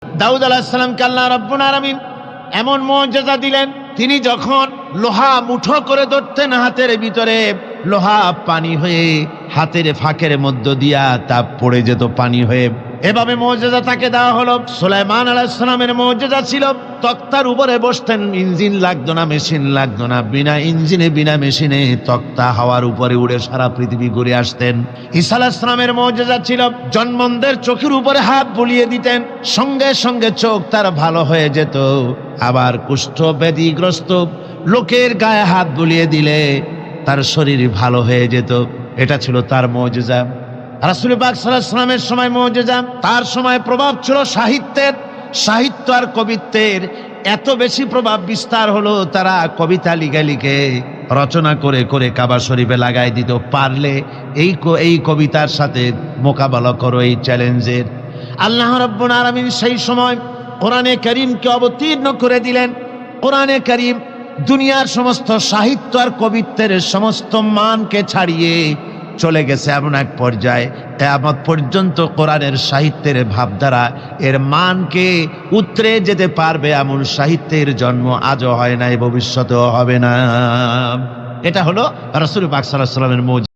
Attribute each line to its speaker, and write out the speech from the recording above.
Speaker 1: দাউদ আলাইহিস সালামকে আল্লাহ রাব্বুল আলামিন এমন মুজিজা দিলেন, তিনি যখন লোহা মুঠো করে ধরতেন হাতের ভিতরে, লোহা পানি হয়ে হাতের ফাঁকের মধ্য দিয়া তা পড়ে যেত পানি হয়ে। এভাবে মুজিজা তাকে দেওয়া হলো। সুলাইমান আলাইহিস সালামের মুজিজা ছিল তক্তার উপরে বসতেন, ইঞ্জিন লাগতো না, মেশিন লাগতো না, বিনা ইঞ্জিনে বিনা মেশিনে তক্তা হাওয়ার উপরে উড়ে সারা পৃথিবী ঘুরে আসতেন। ঈসা আলাইহিস সালামের মুজিজা ছিল জন্মদের চোখের উপরে হাত বুলিয়ে দিতেন, সঙ্গে সঙ্গে চোখ তার ভালো হয়ে যেত। আবার কুষ্ঠ ব্যাধিগ্রস্ত লোকের গায়ে হাত বুলিয়ে দিলে তার শরীর ভালো হয়ে যেত। এটা ছিল তার মুজিজা। রাসূল পাক সাল্লাল্লাহু আলাইহি ওয়াসাল্লামের সময় মুজিজা, তার সময় প্রভাব ছিল সাহিত্যের। সাহিত্য আর কবিত্বের এত বেশি প্রভাব বিস্তার হলো, তারা কবিতা লিখে লিখে রচনা করে করে কাবা শরীফে লাগাই দিত। পারলে এই কবিতার সাথে মোকাবেলা করো এই চ্যালেঞ্জের। আল্লাহ রাব্বুল আলামিন সেই সময় কোরআনে কারীমকে অবতীর্ণ করে দিলেন। কোরআনে কারীম দুনিয়ার সমস্ত সাহিত্য আর কবিত্বের সমস্ত মানকে ছাড়িয়ে চলে গেছে এমন এক পর্যায়ে, কিয়ামত পর্যন্ত কোরআনের সাহিত্যের ভাবধারা এর মানকে উতরে যেতে পারবে এমন সাহিত্যের জন্ম আজও হয় নাই, ভবিষ্যতেও হবে না। এটা হলো রাসূল পাক সাল্লাল্লাহু আলাইহি ওয়াসাল্লামের মুজিজা।